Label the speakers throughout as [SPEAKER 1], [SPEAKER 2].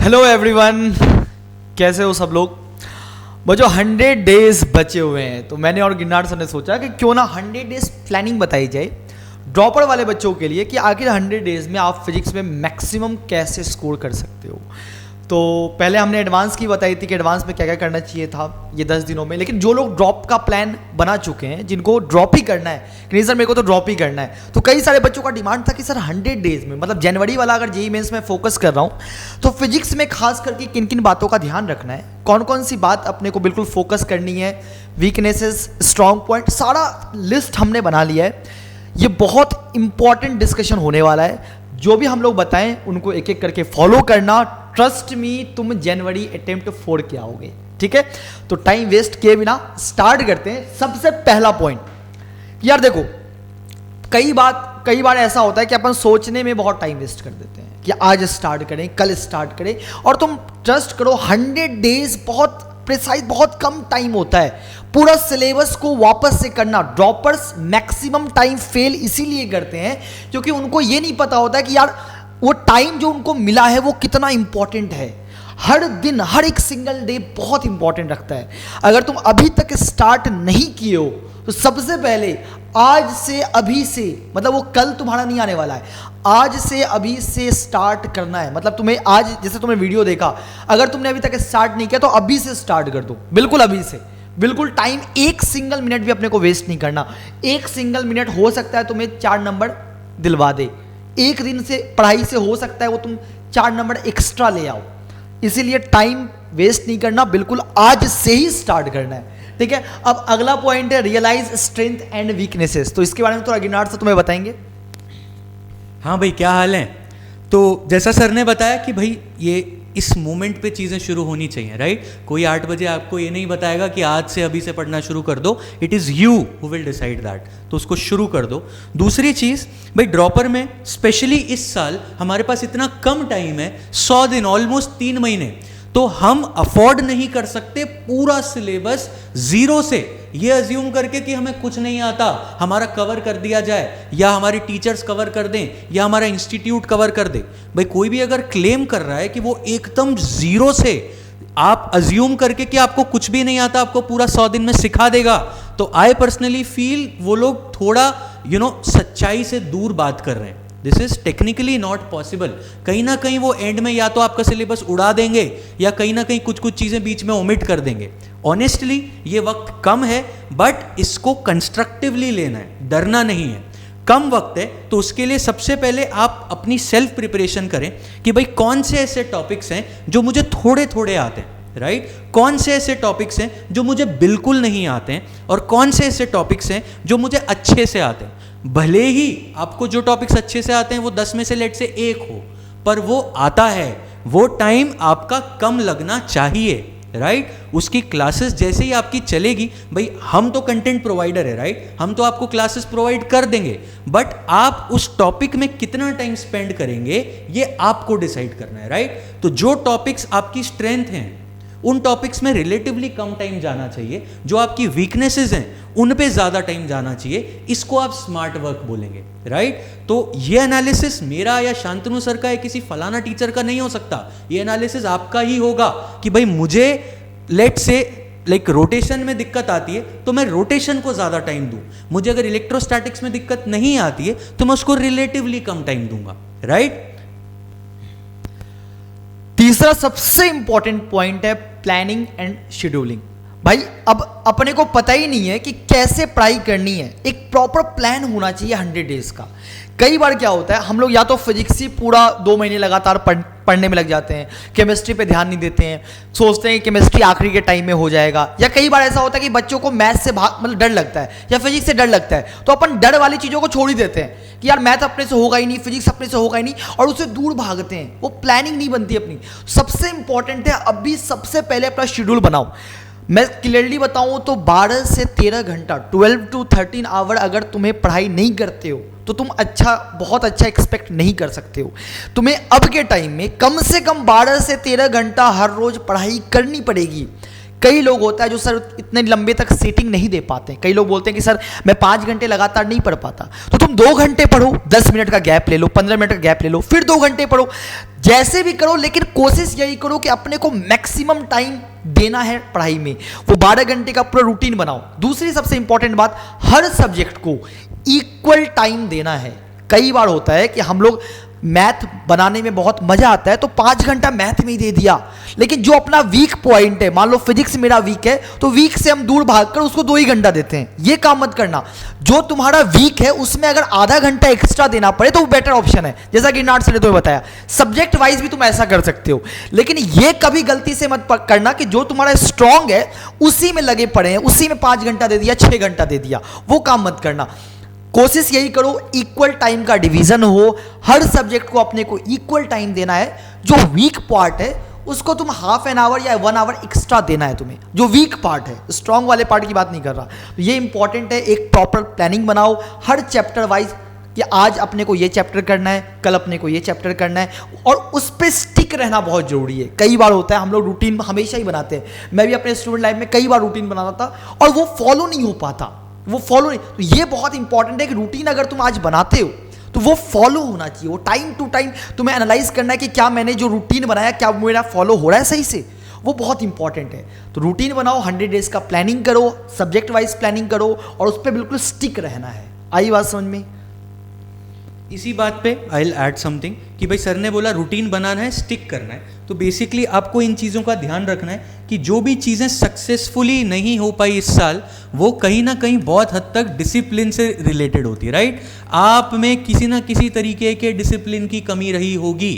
[SPEAKER 1] Hello everyone, कैसे हो सब लोग। वो जो 100 डेज बचे हुए हैं तो मैंने और गिरनार सर ने सोचा कि क्यों ना 100 डेज प्लानिंग बताई जाए ड्रॉपर वाले बच्चों के लिए कि आखिर 100 डेज में आप फिजिक्स में मैक्सिमम कैसे स्कोर कर सकते हो। तो पहले हमने एडवांस की बताई थी कि एडवांस में क्या क्या करना चाहिए था ये 10 दिनों में, लेकिन जो लोग ड्रॉप का प्लान बना चुके हैं, जिनको ड्रॉप ही करना है कि नहीं सर मेरे को तो ड्रॉप ही करना है, तो कई सारे बच्चों का डिमांड था कि सर 100 डेज में, मतलब जनवरी वाला अगर जेईई मेंस में फोकस कर रहा हूँ तो फिजिक्स में खास करके किन किन बातों का ध्यान रखना है, कौन कौन सी बात अपने को बिल्कुल फोकस करनी है, वीकनेसेस, स्ट्रॉन्ग पॉइंट, सारा लिस्ट हमने बना लिया है। ये बहुत इंपॉर्टेंट डिस्कशन होने वाला है। जो भी हम लोग बताएं उनको एक एक करके फॉलो करना। ट्रस्ट मी, तुम जनवरी अटेम्प्ट 4 के आओगे। ठीक है, तो टाइम वेस्ट किए बिना स्टार्ट करते हैं। सबसे पहला पॉइंट, यार देखो, कई बार ऐसा होता है कि अपन सोचने में बहुत टाइम वेस्ट कर देते हैं कि आज स्टार्ट करें, कल स्टार्ट करें, और तुम ट्रस्ट करो 100 डेज बहुत प्रिसाइज, बहुत कम टाइम होता है पूरा सिलेबस को वापस से करना। ड्रॉपर्स मैक्सिमम टाइम फेल इसीलिए करते हैं क्योंकि उनको ये नहीं पता होता है कि यार वो टाइम जो उनको मिला है वो कितना इंपॉर्टेंट है। हर दिन, हर एक सिंगल डे बहुत इंपॉर्टेंट रखता है। अगर तुम अभी तक स्टार्ट नहीं किए हो तो सबसे पहले आज से, अभी से, मतलब वो कल तुम्हारा नहीं आने वाला है, आज से अभी से स्टार्ट करना है। मतलब तुम्हें आज, जैसे तुमने वीडियो देखा, अगर तुमने अभी तक स्टार्ट नहीं किया तो अभी से स्टार्ट कर दो, बिल्कुल अभी से, बिल्कुल टाइम एक सिंगल मिनट भी अपने को वेस्ट नहीं करना। एक सिंगल मिनट हो सकता है तुम्हें 4 नंबर दिलवा दे, एक दिन से पढ़ाई से हो सकता है वो तुम 4 नंबर एक्स्ट्रा ले आओ। इसीलिए टाइम वेस्ट नहीं करना, बिल्कुल आज से ही स्टार्ट करना है। ठीक है, अब अगला पॉइंट है रियलाइज स्ट्रेंथ एंड वीकनेसेस। तो इसके बारे में थोड़ा गिरनार से तुम्हें बताएंगे।
[SPEAKER 2] हाँ भाई, क्या हाल है। तो जैसा सर ने बताया कि भाई ये इस मोमेंट पे चीज़ें शुरू होनी चाहिए, राइट। कोई 8 बजे आपको ये नहीं बताएगा कि आज से अभी से पढ़ना शुरू कर दो। It is you who will decide that. तो उसको शुरू कर दो। दूसरी चीज़, भाई ड्रॉपर में स्पेशली इस साल हमारे पास इतना कम टाइम है, 100 दिन, ऑलमोस्ट 3 महीने, तो हम अफोर्ड नहीं कर सकते पूरा सिलेबस जीरो से ये अज्यूम करके कि हमें कुछ नहीं आता, हमारा कवर कर दिया जाए, या हमारे टीचर्स कवर कर दें, या हमारा इंस्टीट्यूट कवर कर दे। भाई कोई भी अगर क्लेम कर रहा है कि वो एकदम जीरो से आप अज्यूम करके कि आपको कुछ भी नहीं आता, आपको पूरा 100 दिन में सिखा देगा, तो आई पर्सनली फील वो लोग थोड़ा सच्चाई से दूर बात कर रहे हैं। This is technically not possible. कहीं ना कहीं वो एंड में या तो आपका सिलेबस उड़ा देंगे या कहीं ना कहीं कुछ चीजें बीच में ओमिट कर देंगे। ऑनेस्टली ये वक्त कम है, बट इसको कंस्ट्रक्टिवली लेना है, डरना नहीं है। कम वक्त है तो उसके लिए सबसे पहले आप अपनी सेल्फ प्रिपरेशन करें कि भाई कौन से ऐसे टॉपिक्स हैं जो मुझे थोड़े थोड़े आते हैं, राइट। कौन से ऐसे टॉपिक्स हैं जो मुझे बिल्कुल नहीं आते हैं, और कौन से ऐसे टॉपिक्स हैं जो मुझे अच्छे से आते हैं। भले ही आपको जो टॉपिक्स अच्छे से आते हैं वो 10 में से लेट से 1 हो, पर वो आता है, वो टाइम आपका कम लगना चाहिए, राइट। उसकी क्लासेस जैसे ही आपकी चलेगी, भाई हम तो कंटेंट प्रोवाइडर है, राइट, हम तो आपको क्लासेस प्रोवाइड कर देंगे, बट आप उस टॉपिक में कितना टाइम स्पेंड करेंगे ये आपको डिसाइड करना है, राइट। तो जो टॉपिक्स आपकी स्ट्रेंथ हैं उन टॉपिक्स में रिलेटिवली कम टाइम जाना चाहिए, जो आपकी वीकनेसेस हैं उन पे ज्यादा टाइम जाना चाहिए। इसको आप स्मार्ट वर्क बोलेंगे, राइट। तो ये एनालिसिस मेरा या शांतनु सर का या किसी फलाना टीचर का नहीं हो सकता। ये एनालिसिस आपका ही होगा कि भाई मुझे लेट से रोटेशन में दिक्कत आती है तो मैं रोटेशन को ज्यादा टाइम दूं, मुझे अगर इलेक्ट्रोस्टैटिक्स में दिक्कत नहीं आती है तो मैं उसको रिलेटिवली कम टाइम दूंगा, राइट।
[SPEAKER 1] तीसरा सबसे इंपॉर्टेंट पॉइंट है प्लानिंग एंड शेड्यूलिंग। भाई अब अपने को पता ही नहीं है कि कैसे पढ़ाई करनी है, एक प्रॉपर प्लान होना चाहिए 100 डेज का। कई बार क्या होता है, हम लोग या तो फिजिक्स ही पूरा 2 महीने लगातार पढ़ने में लग जाते हैं, केमिस्ट्री पे ध्यान नहीं देते हैं, सोचते हैं केमिस्ट्री आखिरी के टाइम में हो जाएगा, या कई बार ऐसा होता है कि बच्चों को मैथ से मतलब डर लगता है या फिजिक्स से डर लगता है, तो अपन डर वाली चीज़ों को छोड़ ही देते हैं कि यार मैथ अपने से होगा ही नहीं, फिजिक्स अपने से होगा ही नहीं, और उससे दूर भागते हैं। वो प्लानिंग नहीं बनती अपनी। सबसे इंपॉर्टेंट है अभी सबसे पहले अपना शेड्यूल बनाओ। मैं क्लियरली बताऊं तो 12 से 13 घंटा, 12 to 13 आवर अगर तुम्हें पढ़ाई नहीं करते हो तो तुम बहुत अच्छा एक्सपेक्ट नहीं कर सकते हो। तुम्हें अब के टाइम में कम से कम 12 से 13 घंटा हर रोज पढ़ाई करनी पड़ेगी। कई लोग होता है जो सर इतने लंबे तक सीटिंग नहीं दे पाते। कई लोग बोलते हैं कि सर मैं 5 घंटे लगातार नहीं पढ़ पाता, तो तुम 2 घंटे पढ़ो, 10 मिनट का गैप ले लो, 15 मिनट का गैप ले लो, फिर 2 घंटे पढ़ो, जैसे भी करो, लेकिन कोशिश यही करो कि अपने को मैक्सिमम टाइम देना है पढ़ाई में। वो 12 घंटे का पूरा रूटीन बनाओ। दूसरी सबसे इंपॉर्टेंट बात, हर सब्जेक्ट को इक्वल टाइम देना है। कई बार होता है कि हम लोग मैथ बनाने में बहुत मजा आता है तो 5 घंटा मैथ में ही दे दिया, लेकिन जो अपना वीक पॉइंट है, मान लो फिजिक्स मेरा वीक है तो वीक से हम दूर भागकर उसको 2 ही घंटा देते हैं। ये काम मत करना। जो तुम्हारा वीक है उसमें अगर आधा घंटा एक्स्ट्रा देना पड़े तो वो बेटर ऑप्शन है। जैसा कि नाट सर ने तुम्हें बताया, सब्जेक्ट वाइज भी तुम ऐसा कर सकते हो, लेकिन ये कभी गलती से मत करना कि जो तुम्हारा स्ट्रांग है उसी में लगे पड़े हैं, उसी में 5 घंटा दे दिया, 6 घंटा दे दिया, वो काम मत करना। कोशिश यही करो इक्वल टाइम का डिवीजन हो, हर सब्जेक्ट को अपने को इक्वल टाइम देना है। जो वीक पार्ट है उसको तुम हाफ एन आवर या 1 आवर एक्स्ट्रा देना है तुम्हें, जो वीक पार्ट है। स्ट्रांग वाले पार्ट की बात नहीं कर रहा। तो ये इंपॉर्टेंट है, एक प्रॉपर प्लानिंग बनाओ हर चैप्टर वाइज कि आज अपने को ये चैप्टर करना है, कल अपने को ये चैप्टर करना है, और उस पर स्टिक रहना बहुत जरूरी है। कई बार होता है हम लोग रूटीन हमेशा ही बनाते हैं, मैं भी अपने स्टूडेंट लाइफ में कई बार रूटीन बनाता था और वो फॉलो नहीं हो पाता, वो फॉलो नहीं। तो ये बहुत इंपॉर्टेंट है कि रूटीन अगर तुम आज बनाते हो तो वो फॉलो होना चाहिए। वो टाइम टू टाइम तुम्हें एनालाइज करना है कि क्या मैंने जो रूटीन बनाया क्या मेरा फॉलो हो रहा है सही से, वो बहुत इंपॉर्टेंट है। तो रूटीन बनाओ, 100 डेज का प्लानिंग करो, सब्जेक्ट वाइज प्लानिंग करो और उस पर बिल्कुल स्टिक रहना है। आई बात समझ में?
[SPEAKER 2] इसी बात पे आई विल ऐड समथिंग कि भाई सर ने बोला रूटीन बनाना है, स्टिक करना है, तो बेसिकली आपको इन चीज़ों का ध्यान रखना है कि जो भी चीज़ें सक्सेसफुली नहीं हो पाई इस साल, वो कहीं ना कहीं बहुत हद तक डिसिप्लिन से रिलेटेड होती है, राइट। आप में किसी ना किसी तरीके के डिसिप्लिन की कमी रही होगी,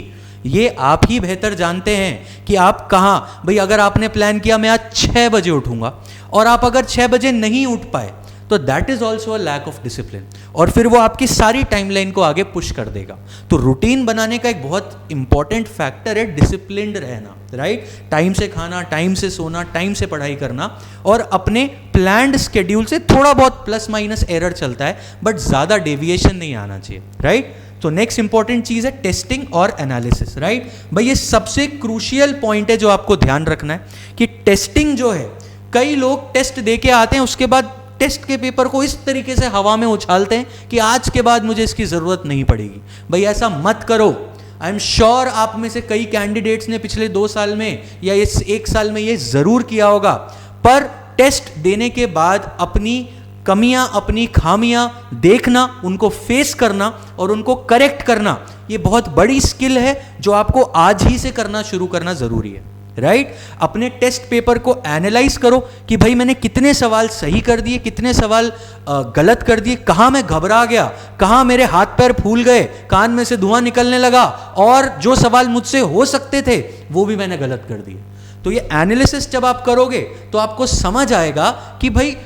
[SPEAKER 2] ये आप ही बेहतर जानते हैं कि आप कहाँ। भाई अगर आपने प्लान किया मैं आज 6 बजे उठूंगा और आप अगर 6 बजे नहीं उठ पाए तो that is also a lack of discipline, और फिर वो आपकी सारी टाइमलाइन को आगे पुश कर देगा। तो रूटीन बनाने का एक बहुत इंपॉर्टेंट फैक्टर है डिसिप्लिन्ड रहना, राइट। टाइम से खाना, टाइम से सोना, टाइम से पढ़ाई करना, और अपने प्लान्ड स्केड्यूल से थोड़ा बहुत प्लस माइनस एरर चलता है बट ज़्यादा डेविएशन नहीं आना चाहिए, राइट। तो नेक्स्ट इंपॉर्टेंट चीज है टेस्टिंग और एनालिसिस, राइट। भाई ये सबसे क्रूशियल पॉइंट है जो आपको ध्यान रखना है कि टेस्टिंग जो है, कई लोग टेस्ट दे के आते हैं, उसके बाद टेस्ट के पेपर को इस तरीके से हवा में उछालते हैं कि आज के बाद मुझे इसकी जरूरत नहीं पड़ेगी। भाई ऐसा मत करो। आई एम श्योर आप में से कई कैंडिडेट्स ने पिछले 2 साल में या इस 1 साल में ये जरूर किया होगा, पर टेस्ट देने के बाद अपनी कमियां, अपनी खामियां देखना, उनको फेस करना और उनको करेक्ट करना, ये बहुत बड़ी स्किल है जो आपको आज ही से करना शुरू करना जरूरी है, राइट। अपने टेस्ट पेपर को एनालाइज करो कि भाई मैंने कितने सवाल सही कर दिए, कितने सवाल गलत कर दिए, कहां मैं घबरा गया, कहां मेरे हाथ पैर फूल गए, कान में से धुआं निकलने लगा, और जो सवाल मुझसे हो सकते थे वो भी मैंने गलत कर दिए। तो ये एनालिसिस जब आप करोगे तो आपको समझ आएगा कि भाई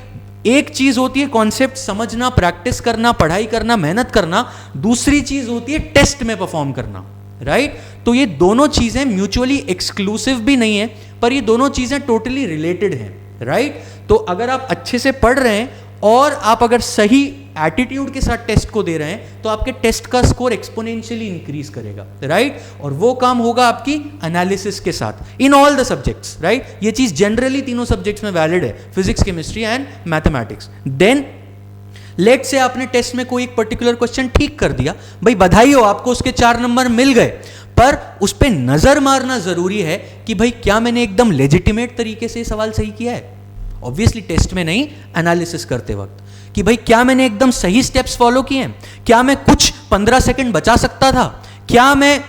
[SPEAKER 2] एक चीज होती है कॉन्सेप्ट समझना, प्रैक्टिस करना, पढ़ाई करना, मेहनत करना, दूसरी चीज होती है टेस्ट में परफॉर्म करना, राइट। तो ये दोनों चीजें म्यूचुअली एक्सक्लूसिव भी नहीं है, पर ये दोनों चीजें टोटली रिलेटेड हैं, राइट। तो अगर आप अच्छे से पढ़ रहे हैं और आप अगर सही एटीट्यूड के साथ टेस्ट को दे रहे हैं तो आपके टेस्ट का स्कोर एक्सपोनेंशियली इंक्रीज करेगा, राइट। और वो काम होगा आपकी एनालिसिस के साथ in all the subjects, right. ये चीज जनरली तीनों सब्जेक्ट्स में वैलिड है, physics, chemistry and mathematics. Then late से आपने टेस्ट में कोई एक पर्टिकुलर क्वेश्चन ठीक कर दिया, भाई बधाई हो, आपको उसके 4 नंबर मिल गए, पर उस पर नजर मारना जरूरी है कि भाई क्या मैंने एकदम लेजिटिमेट तरीके से सवाल सही किया है। ऑब्वियसली टेस्ट में नहीं, एनालिसिस करते वक्त, कि भाई क्या मैंने एकदम सही स्टेप्स फॉलो किए हैं, क्या मैं कुछ 15 सेकंड बचा सकता था, क्या मैं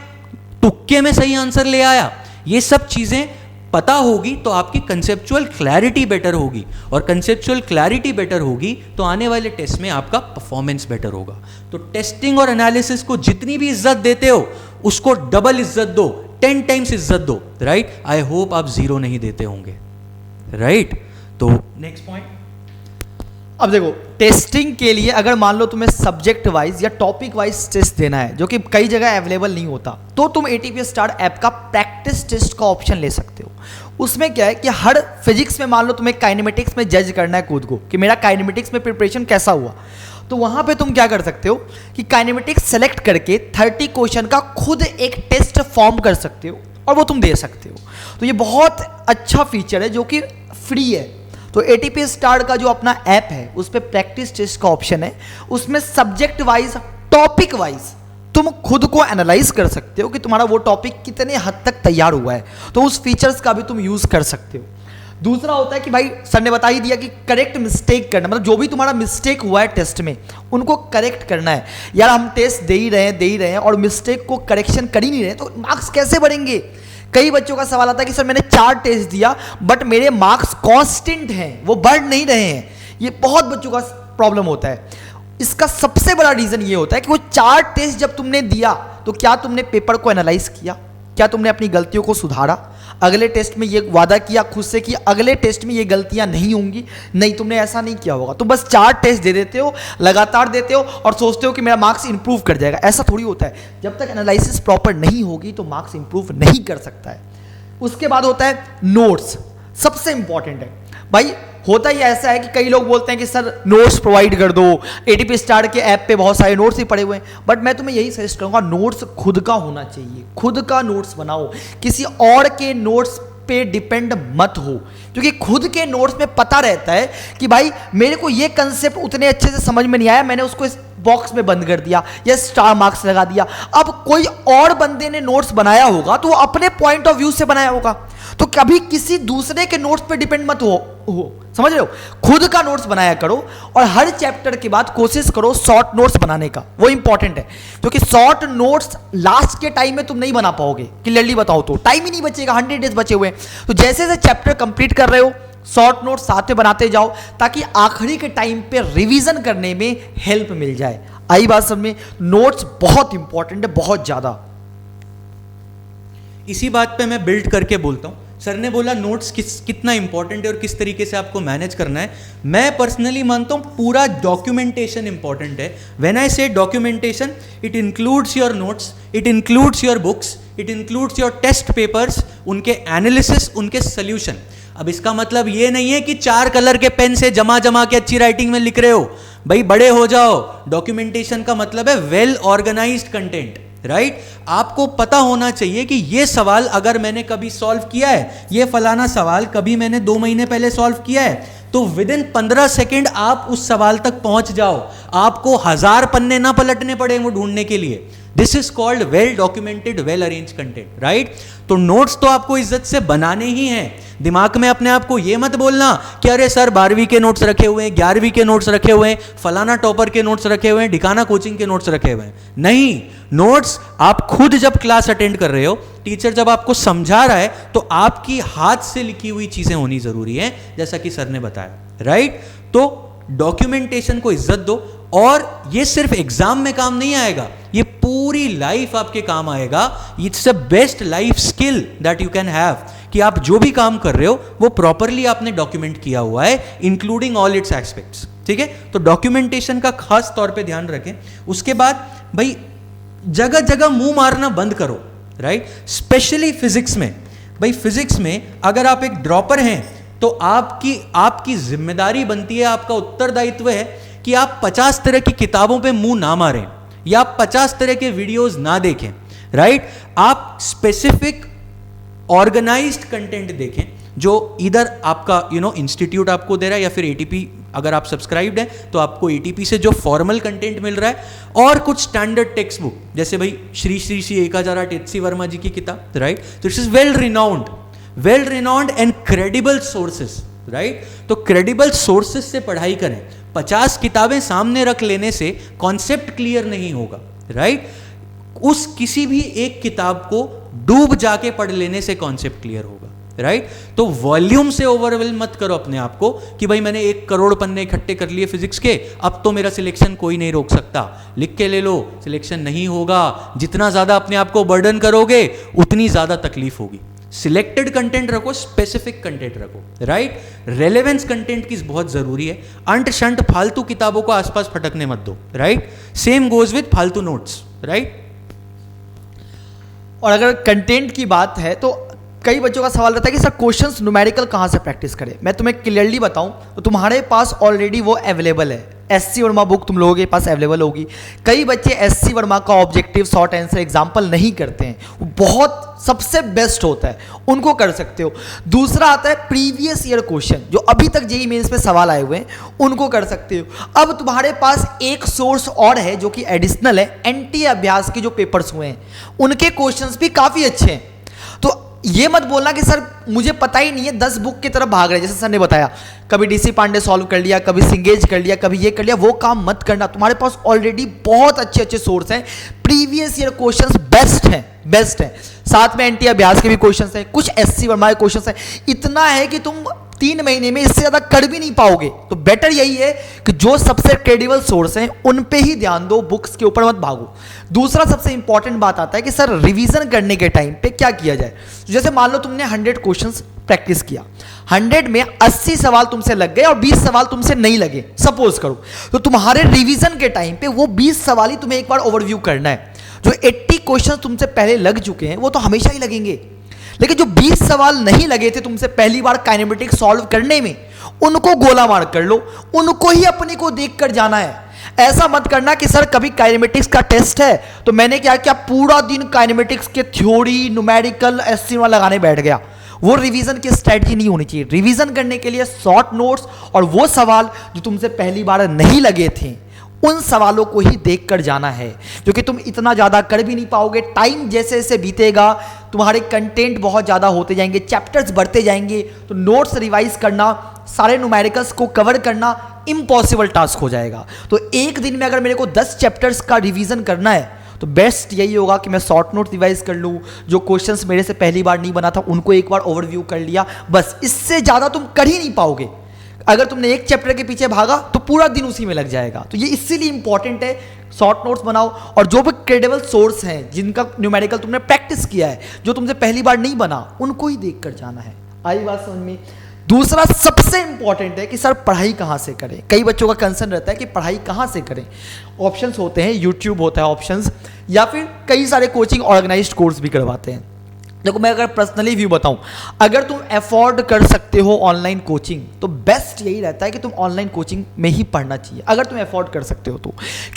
[SPEAKER 2] तुक्के में सही आंसर ले आया। ये सब चीजें पता होगी तो आपकी कंसेप्चुअल क्लैरिटी बेटर होगी, और कंसेप्चुअल क्लैरिटी बेटर होगी तो आने वाले टेस्ट में आपका परफॉर्मेंस बेटर होगा। तो टेस्टिंग और एनालिसिस को जितनी भी इज्जत देते हो उसको डबल इज्जत दो, 10 टाइम्स इज्जत दो, राइट। आई होप आप 0 नहीं देते होंगे, राइट। तो नेक्स्ट पॉइंट,
[SPEAKER 1] अब देखो टेस्टिंग के लिए अगर मान लो तुम्हें सब्जेक्ट वाइज या टॉपिक वाइज टेस्ट देना है जो कि कई जगह अवेलेबल नहीं होता, तो तुम ATPS स्टार ऐप का प्रैक्टिस टेस्ट का ऑप्शन ले सकते हो। उसमें क्या है कि हर फिजिक्स में मान लो तुम्हें काइनेमेटिक्स में जज करना है खुद को कि मेरा काइनेमेटिक्स में प्रिपरेशन कैसा हुआ, तो वहां पे तुम क्या कर सकते हो कि काइनेमेटिक्स सेलेक्ट करके 30 क्वेश्चन का खुद एक टेस्ट फॉर्म कर सकते हो और वो तुम दे सकते हो। तो ये बहुत अच्छा फीचर है जो कि फ्री है। तो एटीपी स्टार का जो अपना ऐप है उस पर प्रैक्टिस टेस्ट का ऑप्शन है, उसमें सब्जेक्ट वाइज, टॉपिक वाइज तुम खुद को एनालाइज कर सकते हो कि तुम्हारा वो टॉपिक कितने हद तक तैयार हुआ है, तो उस फीचर्स का भी तुम यूज कर सकते हो। दूसरा होता है कि भाई सर ने बता ही दिया कि करेक्ट मिस्टेक करना, मतलब जो भी तुम्हारा मिस्टेक हुआ है टेस्ट में उनको करेक्ट करना है। यार हम टेस्ट दे ही रहे हैं और मिस्टेक को करेक्शन कर ही नहीं रहे तो मार्क्स कैसे बढ़ेंगे। कई बच्चों का सवाल आता है कि सर मैंने 4 टेस्ट दिया बट मेरे मार्क्स कांस्टेंट हैं, वो बढ़ नहीं रहे हैं। ये बहुत बच्चों का प्रॉब्लम होता है। इसका सबसे बड़ा रीजन ये होता है कि वो 4 टेस्ट जब तुमने दिया तो क्या तुमने पेपर को एनालाइज किया, क्या तुमने अपनी गलतियों को सुधारा, अगले टेस्ट में ये वादा किया खुद से कि अगले टेस्ट में ये गलतियां नहीं होंगी, नहीं तुमने ऐसा नहीं किया होगा। तो बस 4 टेस्ट दे देते हो, लगातार देते हो और सोचते हो कि मेरा मार्क्स इंप्रूव कर जाएगा। ऐसा थोड़ी होता है, जब तक एनालिसिस प्रॉपर नहीं होगी तो मार्क्स इंप्रूव नहीं कर सकता है। उसके बाद होता है नोट्स, सबसे इंपॉर्टेंट है भाई। होता ही ऐसा है कि कई लोग बोलते हैं कि सर नोट्स प्रोवाइड कर दो, एटीपी स्टार के ऐप पे बहुत सारे नोट्स ही पड़े हुए हैं, बट मैं तुम्हें यही सजेस्ट करूंगा नोट्स खुद का होना चाहिए, खुद का नोट्स बनाओ, किसी और के नोट्स पे डिपेंड मत हो, क्योंकि खुद के नोट्स में पता रहता है कि भाई मेरे को ये कंसेप्ट उतने अच्छे से समझ में नहीं आया, मैंने उसको इस बॉक्स में बंद कर दिया या स्टार मार्क्स लगा दिया। अब कोई और बंदे ने नोट्स बनाया होगा तो वो अपने पॉइंट ऑफ व्यू से बनाया होगा, तो कभी किसी दूसरे के नोट्स पे डिपेंड मत हो, समझ रहे हो। खुद का नोट्स बनाया करो और हर चैप्टर के बाद कोशिश करो शॉर्ट नोट्स बनाने का, वो इंपॉर्टेंट है, क्योंकि शॉर्ट नोट्स लास्ट के टाइम में तुम नहीं बना पाओगे। क्लियरली बताओ तो टाइम ही नहीं बचेगा, 100 डेज बचे हुए हैं। तो जैसे जैसे चैप्टर कंप्लीट कर रहे हो शॉर्ट नोट्स साथ में बनाते जाओ ताकि आखिरी के टाइम पे रिवीजन करने में हेल्प मिल जाए। आई बात समझ में। नोट्स बहुत इंपॉर्टेंट है, बहुत ज्यादा।
[SPEAKER 2] इसी बात पे मैं बिल्ड करके बोलता हूँ। सर ने बोला नोट्स कितना इंपॉर्टेंट है और किस तरीके से आपको मैनेज करना है। मैं पर्सनली मानता हूँ पूरा डॉक्यूमेंटेशन इंपॉर्टेंट है। When I say documentation, it includes your notes, it includes your books, it includes your test papers, उनके एनालिसिस, उनके सोल्यूशन। अब इसका मतलब ये नहीं है कि 4 कलर के पेन से जमा के अच्छी राइटिंग में लिख रहे हो, भाई बड़े हो जाओ। डॉक्यूमेंटेशन का मतलब है वेल ऑर्गेनाइज्ड कंटेंट, राइट। आपको पता होना चाहिए कि ये सवाल अगर मैंने कभी सॉल्व किया है, ये फलाना सवाल कभी मैंने 2 महीने पहले सॉल्व किया है, तो विद इन 15 सेकेंड आप उस सवाल तक पहुंच जाओ। आपको 1000 पन्ने ना पलटने पड़े वो ढूंढने के लिए। This is called well documented, well arrange content, right. तो नोट्स तो आपको इज्जत से बनाने ही हैं। दिमाग में अपने आप को ये मत बोलना कि अरे सर 12वीं के नोट्स रखे हुए हैं, 11वीं के नोट्स रखे हुए हैं, फलाना टॉपर के नोट्स रखे हुए हैं, ढिकाना कोचिंग के नोट्स रखे हुए हैं। नहीं, नोट्स आप खुद जब क्लास अटेंड कर रहे हो, टीचर जब आपको समझा रहा है, तो आपकी हाथ से लिखी हुई चीजें होनी जरूरी है, जैसा कि सर ने बताया, राइट। तो डॉक्यूमेंटेशन को इज्जत दो, और ये सिर्फ एग्जाम में काम नहीं आएगा, ये पूरी लाइफ आपके काम आएगा। It's a best life skill that you can have, कि आप जो भी काम कर रहे हो वो प्रॉपरली आपने डॉक्यूमेंट किया हुआ है, इंक्लूडिंग ऑल इट्स एस्पेक्ट्स, ठीक है। तो डॉक्यूमेंटेशन का खास तौर पे ध्यान रखें। उसके बाद भाई जगह जगह मुंह मारना बंद करो, राइट। स्पेशली फिजिक्स में, भाई फिजिक्स में अगर आप एक ड्रॉपर हैं तो आपकी जिम्मेदारी बनती है, आपका उत्तरदायित्व है कि आप 50 तरह की किताबों पे मुंह ना मारें या आप 50 तरह के वीडियोस ना देखें, राइट। आप स्पेसिफिक ऑर्गेनाइज्ड कंटेंट देखें जो इधर आपका इंस्टीट्यूट आपको दे रहा है, या फिर एटीपी अगर आप सब्सक्राइब्ड हैं तो आपको एटीपी से जो फॉर्मल कंटेंट मिल रहा है, और कुछ स्टैंडर्ड टेक्स्ट बुक, जैसे भाई श्री 1008 एच.सी. वर्मा जी की किताब, राइट। तो it's is well renowned and credible sources, right. तो क्रेडिबल सोर्सेस से पढ़ाई करें। 50 किताबें सामने रख लेने से कॉन्सेप्ट क्लियर नहीं होगा, राइट। उस किसी भी एक किताब को डूब जाके पढ़ लेने से कॉन्सेप्ट क्लियर होगा, राइट। तो वॉल्यूम से ओवरवेल मत करो अपने आप को कि भाई मैंने 1 करोड़ पन्ने इकट्ठे कर लिए फिजिक्स के, अब तो मेरा सिलेक्शन कोई नहीं रोक सकता। लिख के ले लो, सिलेक्शन नहीं होगा। जितना ज्यादा अपने आप को बर्डन करोगे उतनी ज्यादा तकलीफ होगी। सिलेक्टेड कंटेंट रखो, स्पेसिफिक कंटेंट रखो, राइट। रेलेवेंस कंटेंट की बहुत जरूरी है। अंट शंट फालतू किताबों को आसपास फटकने मत दो, राइट। सेम गोज विद फालतू नोट्स, राइट।
[SPEAKER 1] और अगर कंटेंट की बात है तो कई बच्चों का सवाल रहता है कि सर क्वेश्चंस न्यूमेरिकल कहाँ से प्रैक्टिस करें। मैं तुम्हें क्लियरली बताऊं तो तुम्हारे पास ऑलरेडी वो अवेलेबल है। SC वर्मा बुक तुम लोगों के पास अवेलेबल होगी। कई बच्चे SC वर्मा का ऑब्जेक्टिव शॉर्ट आंसर एग्जाम्पल नहीं करते हैं, वो बहुत सबसे बेस्ट होता है, उनको कर सकते हो। दूसरा आता है प्रीवियस ईयर क्वेश्चन, जो अभी तक जेईई मेंस पे सवाल आए हुए हैं, उनको कर सकते हो। अब तुम्हारे पास एक सोर्स और है जो कि एडिशनल है, NTA अभ्यास के जो पेपर्स हुए हैं उनके क्वेश्चंस भी काफ़ी अच्छे हैं। तो ये मत बोलना कि सर मुझे पता ही नहीं है, 10 बुक की तरफ भाग रहे हैं, जैसे सर ने बताया, कभी DC पांडे सॉल्व कर लिया, कभी सिंगेज कर लिया, कभी ये कर लिया, वो काम मत करना। तुम्हारे पास ऑलरेडी बहुत अच्छे अच्छे सोर्स हैं, प्रीवियस ईयर क्वेश्चंस बेस्ट हैं, साथ में NTA अभ्यास के भी क्वेश्चंस हैं, कुछ SC वर्मा के क्वेश्चंस हैं। इतना है कि तुम 3 महीने में इससे ज़्यादा कर भी नहीं पाओगे। तो बेटर यही है कि जो सबसे क्रेडिबल सोर्स हैं उन पे ही ध्यान दो, बुक्स के ऊपर मत भागो। दूसरा सबसे इंपॉर्टेंट बात आता है कि सर रिवीजन करने के टाइम पे क्या किया जाए। तो जैसे मान लो तुमने 100 क्वेश्चंस प्रैक्टिस किया, 100 में 80 सवाल तुमसे लग गए और 20 सवाल तुमसे नहीं लगे, सपोज करो, तो तुम्हारे रिवीजन के टाइम पे वो 20 सवाल ही तुम्हें एक बार ओवरव्यू करना है। जो 80 क्वेश्चन तुमसे पहले लग चुके हैं वो तो हमेशा ही लगेंगे, लेकिन जो 20 सवाल नहीं लगे थे तुमसे पहली बार काइनेमेटिक्स सॉल्व करने में, उनको गोला मार कर लो, उनको ही अपने को देख कर जाना है। ऐसा मत करना कि सर कभी काइनेमेटिक्स का टेस्ट है तो मैंने क्या किया, पूरा दिन काइनेमेटिक्स के थ्योरी, न्यूमेरिकल, एस्टिमेट लगाने बैठ गया। वो रिवीजन की स्ट्रेटजी नहीं होनी चाहिए। रिवीजन करने के लिए शॉर्ट नोट्स और वो सवाल जो तुमसे पहली बार नहीं लगे थे उन सवालों को ही देख कर जाना है, क्योंकि तुम इतना ज़्यादा कर भी नहीं पाओगे। टाइम जैसे जैसे बीतेगा तुम्हारे कंटेंट बहुत ज़्यादा होते जाएंगे, चैप्टर्स बढ़ते जाएंगे, तो नोट्स रिवाइज करना, सारे न्यूमेरिकल्स को कवर करना इम्पॉसिबल टास्क हो जाएगा। तो एक दिन में अगर मेरे को 10 चैप्टर्स का रिवीजन करना है तो बेस्ट यही होगा कि मैं शॉर्ट नोट रिवाइज कर लूँ, जो क्वेश्चंस मेरे से पहली बार नहीं बना था उनको एक बार ओवरव्यू कर लिया, बस। इससे ज़्यादा तुम कर ही नहीं पाओगे। अगर तुमने एक चैप्टर के पीछे भागा तो पूरा दिन उसी में लग जाएगा। तो ये इसीलिए इंपॉर्टेंट है, शॉर्ट नोट्स बनाओ और जो भी क्रेडिबल सोर्स हैं जिनका न्यूमेरिकल तुमने प्रैक्टिस किया है, जो तुमसे पहली बार नहीं बना, उनको ही देख कर जाना है। आई बात समझ में? दूसरा सबसे इंपॉर्टेंट है कि सर पढ़ाई कहाँ से करें। कई बच्चों का कंसर्न रहता है कि पढ़ाई कहाँ से करें। ऑप्शंस होते हैं, यूट्यूब होता है ऑप्शंस, या फिर कई सारे कोचिंग ऑर्गेनाइज्ड कोर्स भी करवाते हैं। देखो मैं अगर पर्सनली व्यू बताऊं, अगर तुम अफोर्ड कर सकते हो ऑनलाइन कोचिंग तो बेस्ट यही रहता है कि तुम ऑनलाइन कोचिंग में ही पढ़ना चाहिए, अगर तुम अफोर्ड कर सकते हो तो।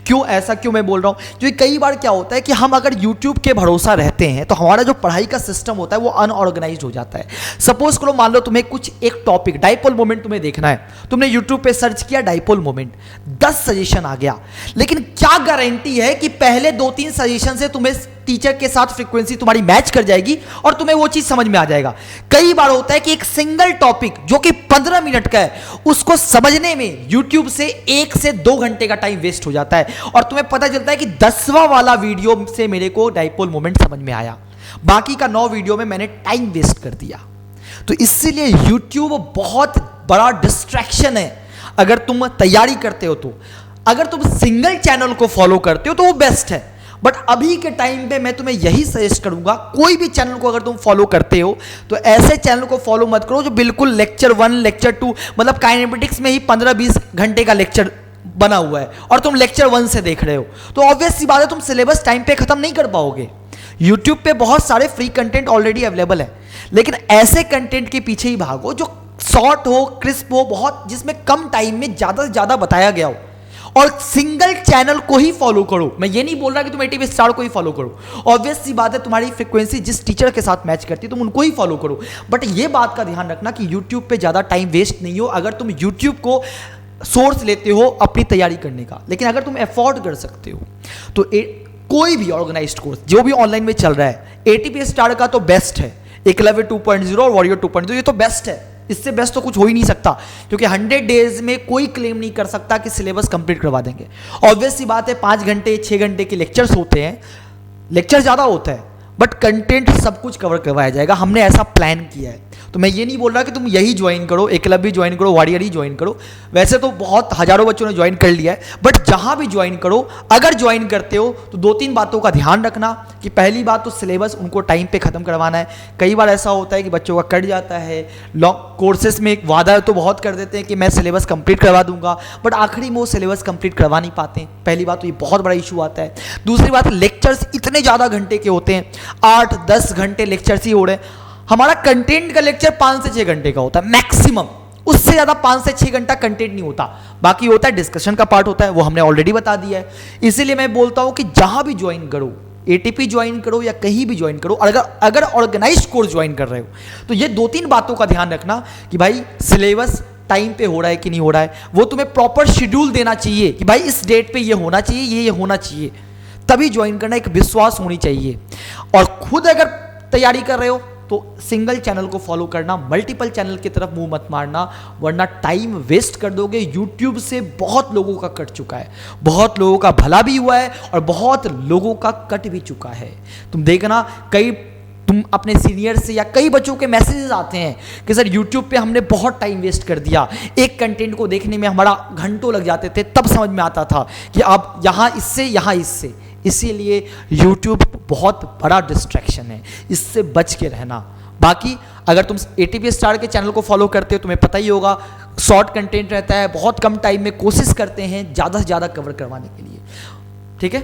[SPEAKER 1] क्यों ऐसा क्यों मैं बोल रहा हूं, क्योंकि कई बार क्या होता है कि हम अगर यूट्यूब के भरोसा रहते हैं तो हमारा जो पढ़ाई का सिस्टम होता है वो अनऑर्गेनाइज्ड हो जाता है। सपोज करो, मान लो तुम्हें कुछ एक टॉपिक डाइपोल मोमेंट तुम्हें देखना है, तुमने यूट्यूब पे सर्च किया डाइपोल मोमेंट, 10 सजेशन आ गया, लेकिन क्या गारंटी है कि पहले 2-3 सजेशन से तुम्हें टीचर के साथ फ्रीक्वेंसी तुम्हारी मैच कर जाएगी और तुम्हें वो चीज समझ में आ जाएगा। कई बार होता है कि एक सिंगल टॉपिक जो कि 15 मिनट का है, उसको समझने में YouTube से 1 से 2 घंटे का टाइम वेस्ट हो जाता है और तुम्हें पता चलता है कि 10वां वाला वीडियो से मेरे को डाइपोल मोमेंट समझ में आया, बाकी का 9 वीडियो में मैंने टाइम वेस्ट कर दिया। तो इसीलिए YouTube बहुत बड़ा डिस्ट्रैक्शन है अगर तुम तैयारी करते हो तो। अगर तुम सिंगल चैनल को फॉलो करते हो तो वो बेस्ट है, बट अभी के टाइम पे मैं तुम्हें यही सजेस्ट करूंगा, कोई भी चैनल को अगर तुम फॉलो करते हो तो ऐसे चैनल को फॉलो मत करो जो बिल्कुल लेक्चर 1 लेक्चर 2 मतलब काइनेमेटिक्स में ही 15-20 घंटे का लेक्चर बना हुआ है और तुम लेक्चर 1 से देख रहे हो, तो ऑब्वियस सी बात है तुम सिलेबस टाइम पे खत्म नहीं कर पाओगे। यूट्यूब पे बहुत सारे फ्री कंटेंट ऑलरेडी अवेलेबल है, लेकिन ऐसे कंटेंट के पीछे ही भागो जो शॉर्ट हो, क्रिस्प हो, बहुत जिसमें कम टाइम में ज़्यादा से ज़्यादा बताया गया हो, और सिंगल चैनल को ही फॉलो करो। मैं ये नहीं बोल रहा कि तुम ATV स्टार को ही फॉलो करो, ऑब्वियस सी बात है तुम्हारी फ्रीक्वेंसी जिस टीचर के साथ मैच करती है तुम उनको ही फॉलो करो, बट ये बात का ध्यान रखना कि यूट्यूब पे ज़्यादा टाइम वेस्ट नहीं हो अगर तुम यूट्यूब को सोर्स लेते हो अपनी तैयारी करने का। लेकिन अगर तुम अफोर्ड कर सकते हो तो कोई भी ऑर्गेनाइज्ड कोर्स जो भी ऑनलाइन में चल रहा है, ATP स्टार का तो बेस्ट है, एकलव्य 2.0 और वॉरियर 2.0 ये तो बेस्ट है, इससे बेस्ट तो कुछ हो ही नहीं सकता, क्योंकि 100 डेज में कोई क्लेम नहीं कर सकता कि सिलेबस कंप्लीट करवा देंगे। ऑब्वियस सी बात है 5 घंटे 6 घंटे के लेक्चर्स होते हैं, लेक्चर ज़्यादा होता है बट कंटेंट सब कुछ कवर करवाया जाएगा, हमने ऐसा प्लान किया है। तो मैं ये नहीं बोल रहा कि तुम यही ज्वाइन करो, एकलव्य ज्वाइन करो, वॉरियर ही ज्वाइन करो, वैसे तो बहुत हजारों बच्चों ने ज्वाइन कर लिया है, बट जहां भी ज्वाइन करो, अगर ज्वाइन करते हो तो 2-3 बातों का ध्यान रखना कि पहली बात तो सिलेबस उनको टाइम पे खत्म करवाना है। कई बार ऐसा होता है कि बच्चों का कट जाता है, लॉन्ग कोर्सेज में एक वादा तो बहुत कर देते हैं कि मैं सिलेबस कंप्लीट करवा दूंगा, बट आखिरी में वो सिलेबस कंप्लीट करवा नहीं पाते हैं। पहली बात तो ये बहुत बड़ा इशू आता है। दूसरी बात, लेक्चर्स इतने ज़्यादा घंटे के होते हैं, 8-10 घंटे लेक्चर्स ही हो रहे हैं। हमारा कंटेंट का लेक्चर 5 से 6 घंटे का होता है मैक्सिमम, उससे ज़्यादा 5 से 6 घंटा कंटेंट नहीं होता। बाकी होता है डिस्कशन का पार्ट होता है, वो हमने ऑलरेडी बता दिया है। इसीलिए मैं बोलता हूं कि जहां भी ज्वाइन करो, एटीपी ज्वाइन करो या कहीं भी ज्वाइन करो, अगर ऑर्गेनाइज्ड कोर्स ज्वाइन कर रहे हो तो ये 2-3 बातों का ध्यान रखना कि भाई सिलेबस टाइम पे हो रहा है कि नहीं हो रहा है, वो तुम्हें प्रॉपर शेड्यूल देना चाहिए कि भाई इस डेट पे ये होना चाहिए, ये होना चाहिए, तभी ज्वाइन करना, एक विश्वास होनी चाहिए। और खुद अगर तैयारी कर रहे हो तो सिंगल चैनल को फॉलो करना, मल्टीपल चैनल की तरफ मुंह मत मारना, वरना टाइम वेस्ट कर दोगे। यूट्यूब से बहुत लोगों का कट चुका है, बहुत लोगों का भला भी हुआ है और बहुत लोगों का कट भी चुका है। तुम देखना, तुम अपने सीनियर से या कई बच्चों के मैसेजेस आते हैं कि सर यूट्यूब पे हमने बहुत टाइम वेस्ट कर दिया, एक कंटेंट को देखने में हमारा घंटों लग जाते थे, तब समझ में आता था कि आप यहाँ इससे। इसीलिए यूट्यूब बहुत बड़ा डिस्ट्रैक्शन है, इससे बच के रहना। बाकी अगर तुम एटीपी स्टार के चैनल को फॉलो करते हो, तुम्हें पता ही होगा, शॉर्ट कंटेंट रहता है, बहुत कम टाइम में कोशिश करते हैं ज़्यादा से ज़्यादा कवर करवाने के लिए। ठीक है,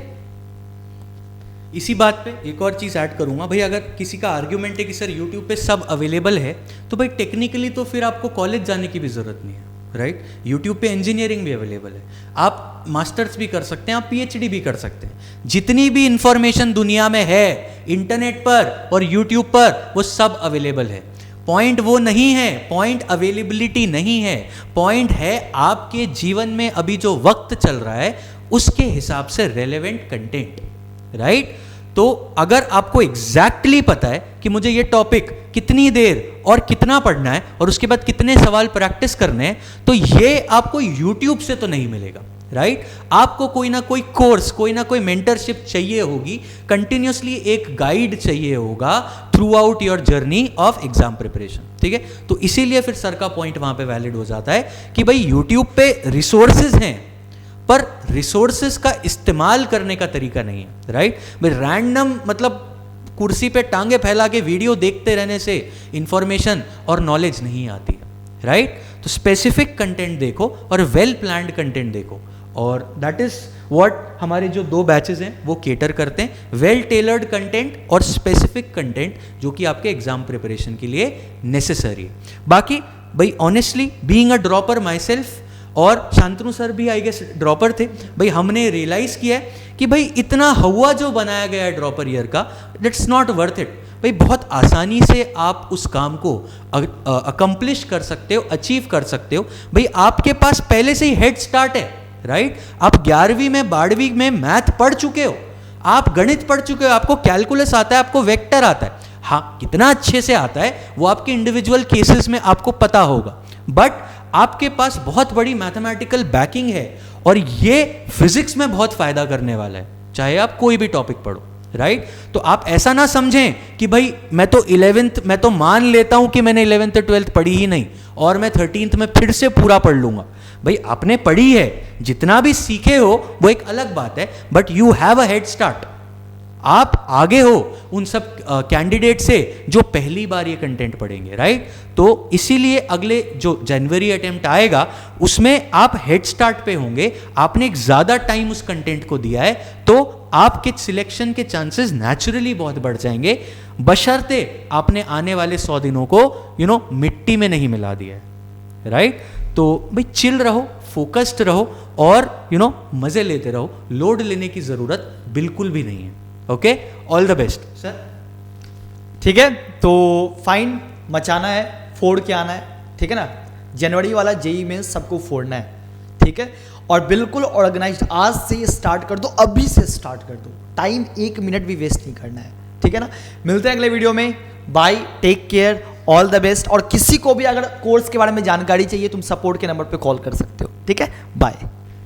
[SPEAKER 2] इसी बात पे एक और चीज़ ऐड करूंगा भाई, अगर किसी का आर्ग्यूमेंट है कि सर यूट्यूब पे सब अवेलेबल है, तो भाई टेक्निकली तो फिर आपको कॉलेज जाने की भी ज़रूरत नहीं है, राइट। यूट्यूब पे इंजीनियरिंग भी अवेलेबल है, आप मास्टर्स भी कर सकते हैं, आप पीएचडी भी कर सकते हैं। जितनी भी इंफॉर्मेशन दुनिया में है इंटरनेट पर और यूट्यूब पर, वो सब अवेलेबल है। पॉइंट वो नहीं है, पॉइंट अवेलेबिलिटी नहीं है, पॉइंट है आपके जीवन में अभी जो वक्त चल रहा है उसके हिसाब से रेलेवेंट कंटेंट, राइट। तो अगर आपको एग्जैक्टली पता है कि मुझे ये टॉपिक कितनी देर और कितना पढ़ना है और उसके बाद कितने सवाल प्रैक्टिस करने हैं, तो ये आपको यूट्यूब से तो नहीं मिलेगा, राइट। आपको कोई ना कोई कोर्स, कोई ना कोई मेंटरशिप चाहिए होगी, कंटिन्यूसली एक गाइड चाहिए होगा through out your journey of exam preparation, ठीक है। तो इसीलिए फिर सर का पॉइंट वहां पे वैलिड हो जाता है कि भाई यूट्यूब पे रिसोर्सेज हैं, पर रिसोर्सेज का इस्तेमाल करने का तरीका नहीं है, राइट। भाई रैंडम मतलब कुर्सी पे टांगे फैला के वीडियो देखते रहने से इंफॉर्मेशन और नॉलेज नहीं आती है, राइट। तो स्पेसिफिक कंटेंट देखो और वेल प्लान्ड कंटेंट देखो, और दैट इज व्हाट हमारे जो 2 बैचेस हैं वो केटर करते हैं, वेल टेलर्ड कंटेंट और स्पेसिफिक कंटेंट जो कि आपके एग्जाम प्रिपरेशन के लिए नेसेसरी है। बाकी भाई honestly being a dropper my self, और शांतनु सर भी आई गेस ड्रॉपर थे, भाई हमने रियलाइज किया है कि भाई इतना हवा जो बनाया गया है ड्रॉपर ईयर का, इट्स नॉट वर्थ इट। भाई बहुत आसानी से आप उस काम को अकम्प्लिश कर सकते हो, अचीव कर सकते हो। भाई आपके पास पहले से ही हेड स्टार्ट है, राइट। आप 11वीं में 12वीं में मैथ पढ़ चुके हो, आप गणित पढ़ चुके हो, आपको कैलकुलस आता है, आपको वेक्टर आता है। हाँ, कितना अच्छे से आता है वो आपके इंडिविजुअल केसेस में आपको पता होगा, बट आपके पास बहुत बड़ी मैथमेटिकल बैकिंग है और ये फिजिक्स में बहुत फायदा करने वाला है, चाहे आप कोई भी टॉपिक पढ़ो, राइट। तो आप ऐसा ना समझें कि भाई मैं तो 11th, मैं तो मान लेता हूं कि मैंने 11th 12th पढ़ी ही नहीं और मैं 13th में फिर से पूरा पढ़ लूंगा। भाई आपने पढ़ी है, जितना भी सीखे हो वो एक अलग बात है, but you have a head start. आप आगे हो उन सब कैंडिडेट से जो पहली बार ये कंटेंट पढ़ेंगे, राइट। तो इसीलिए अगले जो जनवरी अटेम्प्ट आएगा उसमें आप हेड स्टार्ट पे होंगे, आपने एक ज़्यादा टाइम उस कंटेंट को दिया है, तो आपके सिलेक्शन के चांसेस नेचुरली बहुत बढ़ जाएंगे, बशर्ते आपने आने वाले 100 दिनों को मिट्टी में नहीं मिला दिया है, राइट। तो भाई चिल रहो, फोकस्ड रहो और मजे लेते रहो, लोड लेने की जरूरत बिल्कुल भी नहीं है। Okay, all the best sir.
[SPEAKER 1] ठीक है, तो फाइन, मचाना है, फोड़ के आना है, ठीक है ना। जनवरी वाला जेई मेंस सबको फोड़ना है, ठीक है। और बिल्कुल ऑर्गेनाइज्ड, आज से स्टार्ट कर दो, अभी से स्टार्ट कर दो, टाइम 1 मिनट भी वेस्ट नहीं करना है, ठीक है ना। मिलते हैं अगले वीडियो में, bye, take care, all the best. और किसी को भी अगर कोर्स के बारे में जानकारी चाहिए तुम सपोर्ट के नंबर पे कॉल कर सकते हो, ठीक है। बाय।